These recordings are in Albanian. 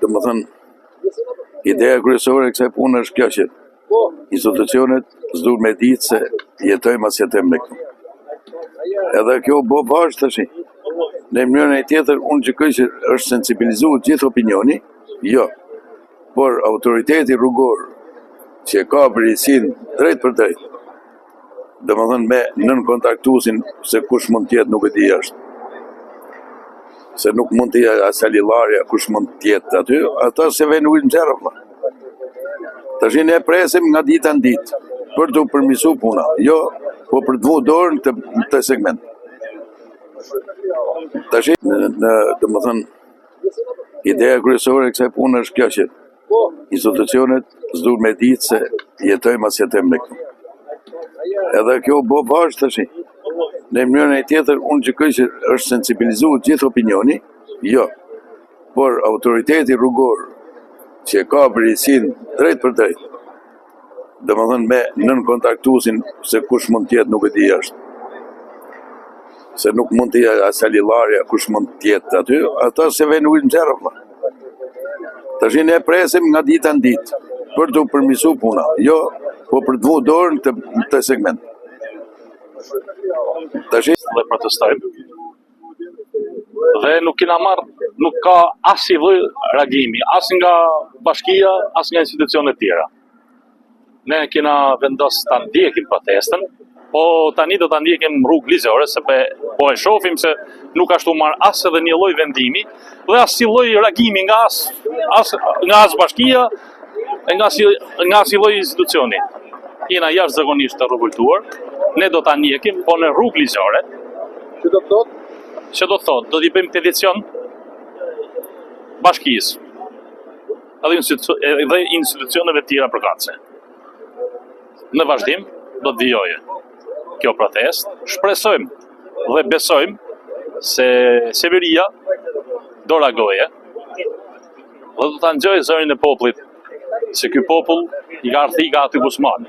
Domethënë, ideja kryesore e kësaj pune është kjo që institucionet s'duhet me ditë se jetojmë as jetojmë ne këtu. Edhe kjo bo bashkë tash. Në mënyrën e tjetër, unë gjykoj që është sensibilizuar gjithë opinioni, jo. Por autoriteti rrugor që ka përgjegjësinë drejt për drejt, domethënë me nën kontaktuesin se kush mund të jetë nuk e di jashtë. Se nuk mund të jetë asalillaria, kush mund të jetë aty, ata se vjen ujë në xherr vëlla. Tash ne presim nga dita në ditë për të përmirësu puna, jo po për të vënë dorë në këtë segment. Tash domethënë, ideja kryesore e kësaj pune është kjo që institucionet s'duhet me ditë se jetojmë as jetojmë ne këtu. Edhe kjo bo bashkë tash. Në mënyrën e tjetër, unë gjykoj që është sensibilizuar gjithë opinioni, jo. Por autoriteti rrugor që ka përgjegjësinë drejt për drejt, domethënë me nën kontaktuesin se kush mund të jetë nuk e di jashtë. Se nuk mund të jetë asalillaria, kush mund të jetë aty, ata se vjen ujë në xherr vëlla. Tash ne presim nga dita në ditë për të përmirësu puna, jo po për të vënë dorë në këtë segment. Tash dhe protestojmë. Dhe nuk kena marrë, nuk ka asnjë lloj reagimi, as nga bashkia, as nga institucionet tjera. Ne kena vendos ta ndjekim protestën, po tani do ta ndjekim rrugë ligjore, se po e shohim se nuk ashtu marr as edhe një lloj vendimi dhe as një lloj reagimi nga as bashkia, nga asnjë lloj institucioni. Jena jashtëzakonisht të revoltuar, ne do ta ndjekim, po në rrugë ligjore. Që do të thotë? Që do të thotë, do t'i bëjmë peticion bashkisë edhe institucioneve tjera përkatëse. Në vazhdim, do të vijojë kjo protest, shpresojmë dhe besojmë se qeveria do reagoje dhe do ta nxjojë zërin e popullit, se ky popull i ka ardhur aty ku s'man.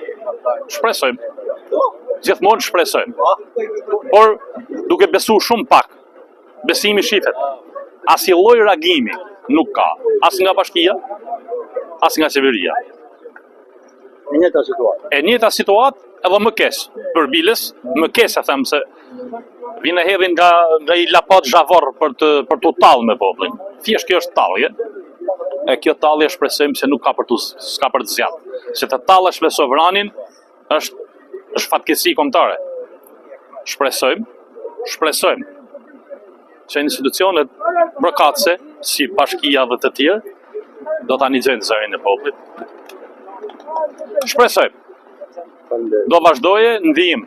Shpresojmë. Gjithmonë shpresojmë. Por duke besuar shumë pak, besimi shifet. Asnjë lloj reagimi nuk ka, as nga bashkia, as nga qeveria. E njëjta situatë edhe më keq. Për bilës, më keq e them se vinë hedhin nga i lapat zhavor për të tallë me popullin. Thjesht kjo është tallje. E kjo tallje shpresojmë se nuk s'ka për të zgjat. Se të tallesh me sovranin është fatkeqësi kombëtare. Shpresojmë që institucionet mbërkatëse, si bashkia dhe të tjerë, do ta nxjojnë zërin e popullit. Shpresojmë. Do vazhdoje ndihmë.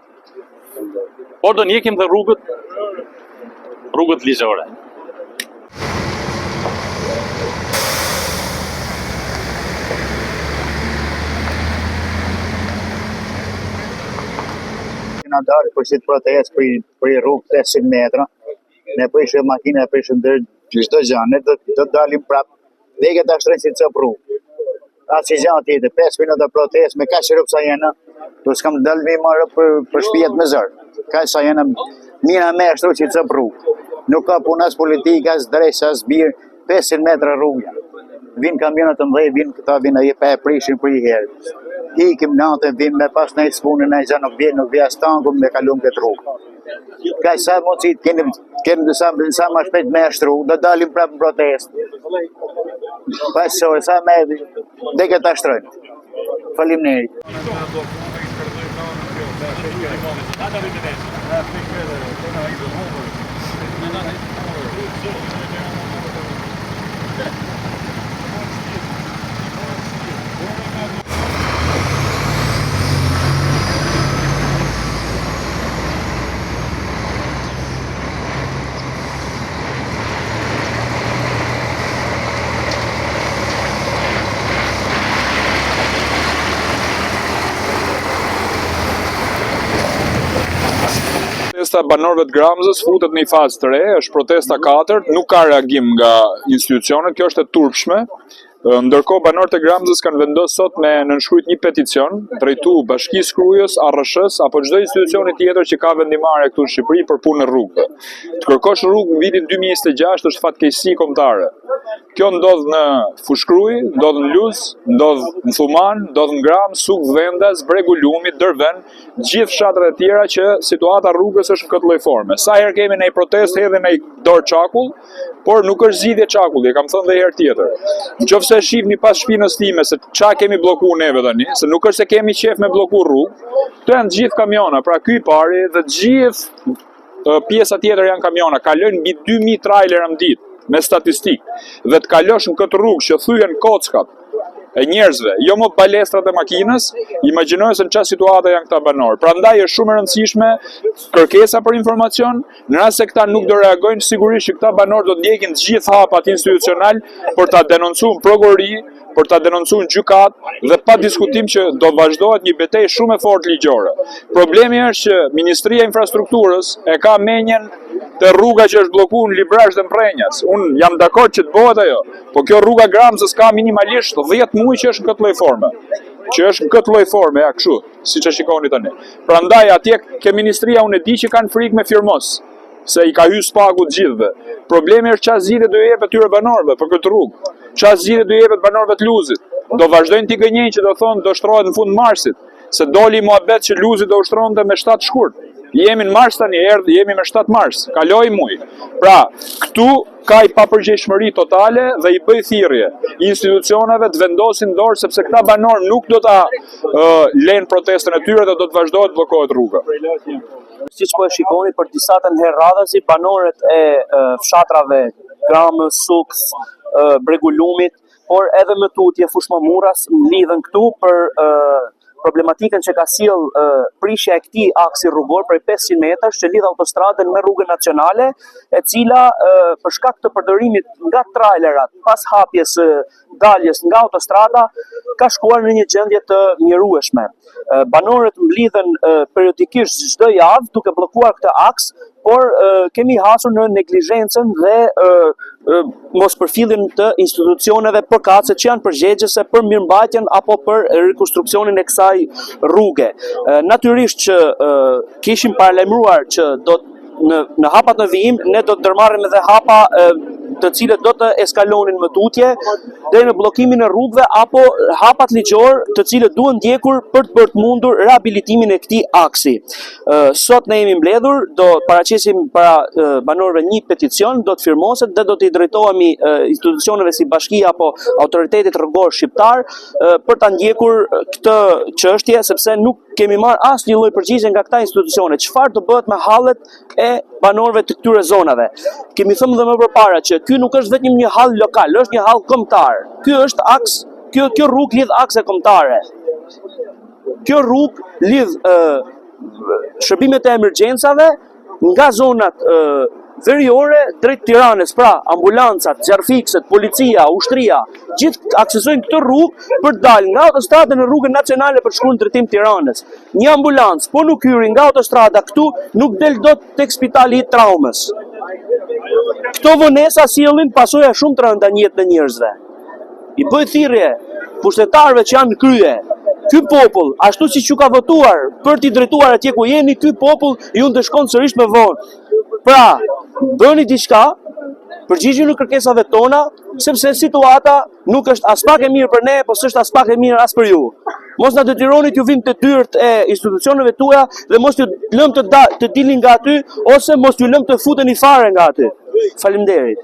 Por do ndjekim dhe rrugët ligjore. Kena dalë për si të protest për i rrugë 500 metra, ne prishëm makina, prishëm çdo gjë, ne do të dalim prapë, dhe i këta shtrejnë si të cëpë rrugë. Asë i gjanë tjetë, 5 minuta protest, me ka shirëp sa jena, do s'kam dalë me marrë për shpijet me zërë. Ka sa jena, mina me shtru si të cëpë rrugë. Nuk ka punë as politika, as drejsh, as birë, 500 metra rrugë. Vinë kamionat të mdhej, vinë këta, vinë e pa e prishin për i herë. Ikim natën, vinë me pas në i spunë, në i gjë nuk vje as tangun me kalum këtë rrugë. Ka sa mocit, kemi sa ma shpejt me ashtru, do dalim prapë në protest. Pasoj, sa me dhe këta shtrojnë. Faleminderit. Protesta e banorëve të Gramzës futet në një fazë të re, është protesta 4, nuk ka reagim nga institucionet, kjo është e turpshme. Ndërkohë banorët e Gramzës kanë vendosur sot me nënshkruajt një peticion drejtu Bashkisë Krujës, ARSH-s apo çdo institucioni tjetër që ka vendimarrje këtu në Shqipëri për punë në rrugë. Të kërkosh rrugë në vitin 2026 është fatkeqësi kombëtare. Kjo ndodh në Fushkruj, ndodh në Luz, ndodh në Thuman, ndodh në Gram, Suk, Vendas, Bregu Lumi, Derven, gjithë fshatrat e tjera që situata rrugës është në këtë lloj forme. Sa herë kemi në protestë edhe në dorë çakull, por nuk është zgjidhje çakulli, kam thënë edhe herë tjetër. Nëse shihni pas shpinës time se çka kemi bllokuar neve tani, se nuk është se kemi qef me bllokuar rrugë, këto janë gjithë kamiona, pra ky i pari dhe gjithë pjesa tjetër janë kamiona, kalojnë mbi 2000 trailerë në ditë me statistikë. Dhe të kalosh në këtë rrugë që thyen kockat e njerëzve, jo më balestrat e makinës, imagjinoj se në çfarë situate janë këta banorë. Prandaj është shumë e rëndësishme kërkesa për informacion, në rast se këta nuk do reagojnë, sigurisht që këta banorë do të ndjekin të gjithë hapat institucional për ta denoncuar në prokurori, për ta denoncuar në gjykat dhe pa diskutim që do vazhdohet një betejë shumë e fortë ligjore. Problemi është që Ministria e Infrastrukturës e ka menjen të rruga që është bllokuar në Librazh dhe Mprenjas. Unë jam dakord që të bëhet ajo, po kjo rruga Gramzës ka minimalisht 10 muaj që është në këtë lloj forme. Ja kështu, siç e shikoni tani. Prandaj atje ke ministria unë e di që kanë frikë me firmos, se i ka hyrë spaku të gjithëve. Problemi është çfarë zgjidhje do jepet tyre banorëve për këtë rrugë. Çfarë zgjidhje do jepet banorëve të Luzit? Do vazhdojnë t'i gënjejnë që do thonë do shtrohet në fund marsit, se doli muhabet që Luzi do ushtronte me 7 shkurt. Jemi në mars tani, jemi me 7 mars, kaloi muaj. Pra, këtu ka i papërgjegjshmëri totale dhe i bëj thirrje institucioneve të vendosin dorë sepse këta banorë nuk do ta lënë protestën e tyre dhe do të vazhdohet të bllokohet rruga. Siç po e shikoni, për disa të herë radhazi banorët e fshatrave Gramës, Suks, Bregu Lumit, por edhe më tutje Fushmamurras mlidhen këtu për problematikën që ka sjell prishja e këtij aksi rrugor prej 500 metrash që lidh autostradën me rrugën nacionale, e cila për shkak të përdorimit nga trailerat pas hapjes së daljes nga autostrada ka shkuar në një gjendje të mjerueshme. Banorët mblidhen periodikisht çdo javë duke bllokuar këtë aks, por kemi hasur në neglizhencën dhe mospërfilljen të institucioneve përkatëse që janë përgjegjëse për mirëmbajtjen apo për rekonstruksionin e kësaj rruge. Natyrisht që kishim paralajmëruar që në hapat në vijim ne do të ndërmarrim edhe hapa të cilët do të eskalonin më tutje deri në bllokimin e rrugëve apo hapat ligjor të cilët duhen ndjekur për të mundur rehabilitimin e këtij aksi. Sot ne jemi mbledhur, do paraqesim para banorëve një peticion, do të firmoset dhe do të i drejtohemi institucioneve si bashkia apo autoritetit rrugor shqiptar për ta ndjekur këtë çështje sepse nuk kemi marrë asnjë lloj përgjigje nga këta institucione. Çfarë do bëhet me hallet e banorëve të këtyre zonave? Kemi thënë dhe më përpara që ky nuk është vetëm një hall lokal, është një hall kombëtar. Ky është aks, kjo rrugë lidh akse kombëtare. Kjo rrugë lidh shërbimet e emergjencave nga zonat veriore drejt Tiranës, pra ambulancat, zjarfikset, policia, ushtria, gjithë aksesojnë këtë rrugë për të dalë nga autostrada në rrugën nacionale për shkuar në drejtim Tiranës. Një ambulancë po nuk hyri nga autostrada këtu nuk del dot tek spitali i traumës. Këto vonesa sjellin pasoja shumë të rënda në jetën e njerëzve. I bëj thirrje pushtetarëve që janë në krye. Ky popull, ashtu siç ju ka votuar për t'i drejtuar atje ku jeni, ky popull ju ndeshkon sërish me vonë. Pra, bëni diçka, përgjigjeni kërkesave tona, sepse situata nuk është as pak e mirë për ne, po s'është as pak e mirë as për ju. Mos na detyroni t'ju vim të dyert e institucioneve tuaja dhe mos t'ju lëm të dilni nga aty ose mos t'ju lëm të futeni fare nga aty. Faleminderit.